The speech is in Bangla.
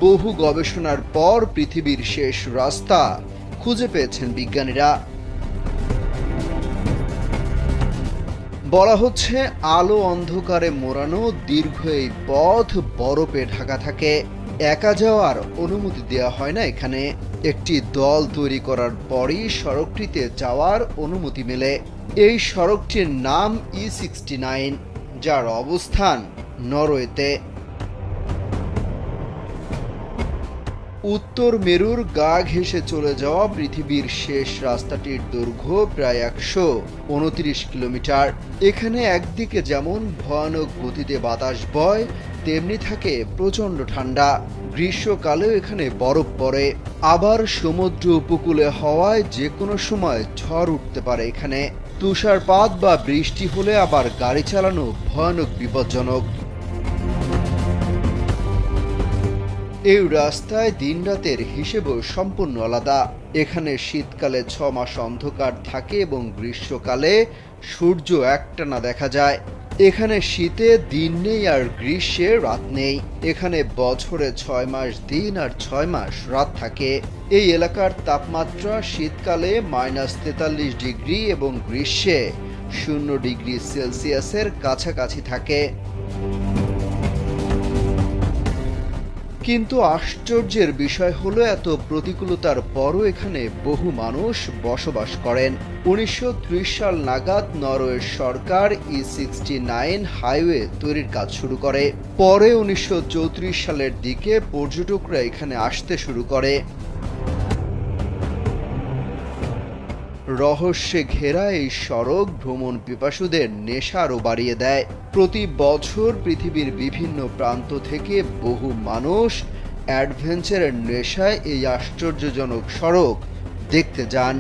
বহু গবেষণার পর পৃথিবীর শেষ রাস্তা খুঁজে পেয়েছেন বিজ্ঞানীরা। বলা হচ্ছে আলো অন্ধকারে মোড়ানো দীর্ঘ এই পথ বরফে ঢাকা থাকে। একা যাওয়ার অনুমতি দেওয়া হয় না এখানে। একটি দল তৈরি করার পরই সড়কটিতে যাওয়ার অনুমতি মেলে। এই সড়কটির নাম E69, যার অবস্থান নরওয়েতে। উত্তর মেরুর গা ঘেঁষে চলে যাওয়া পৃথিবীর শেষ রাস্তাটির দৈর্ঘ্য প্রায় 129 কিলোমিটার। এখানে একদিকে যেমন ভয়ানক গতিতে বাতাস বয়, তেমনি থাকে প্রচণ্ড ঠান্ডা। গ্রীষ্মকালেও এখানে বরফ পড়ে। আবার সমুদ্র উপকূলে হওয়ায় যে কোনো সময় ঝড় উঠতে পারে এখানে। তুষারপাত বা বৃষ্টি হলে আবার গাড়ি চালানো ভয়ানক বিপজ্জনক। এই রাস্তায় দিনরাতের হিসেবও সম্পূর্ণ আলাদা। এখানে শীতকালে 6 মাস অন্ধকার থাকে এবং গ্রীষ্মকালে সূর্য একটানা দেখা যায়। এখানে শীতে দিন নেই আর গ্রীষ্মে রাত নেই। এখানে বছরে 6 মাস দিন আর 6 মাস রাত থাকে। এই এলাকার তাপমাত্রা শীতকালে -43 ডিগ্রি এবং গ্রীষ্মে 0 ডিগ্রি সেলসিয়াসের কাছাকাছি থাকে। কিন্তু আশ্চর্যের বিষয় হলো এত প্রতিকূলতার পরও এখানে বহু মানুষ বসবাস করেন। 1930 সাল নাগাদ নরওয়ের সরকার E69 হাইওয়ে তৈরির কাজ শুরু করে। পরে 1934 সালের দিকে পর্যটকরা এখানে আসতে শুরু করে। রহস্যে ঘেরা এই সড়ক ভ্রমণ পিপাসুদের নেশা আরও বাড়িয়ে দেয়। প্রতি বছর পৃথিবীর বিভিন্ন প্রান্ত থেকে বহু মানুষ অ্যাডভেঞ্চারের নেশায় এই আশ্চর্যজনক সড়ক দেখতে যান।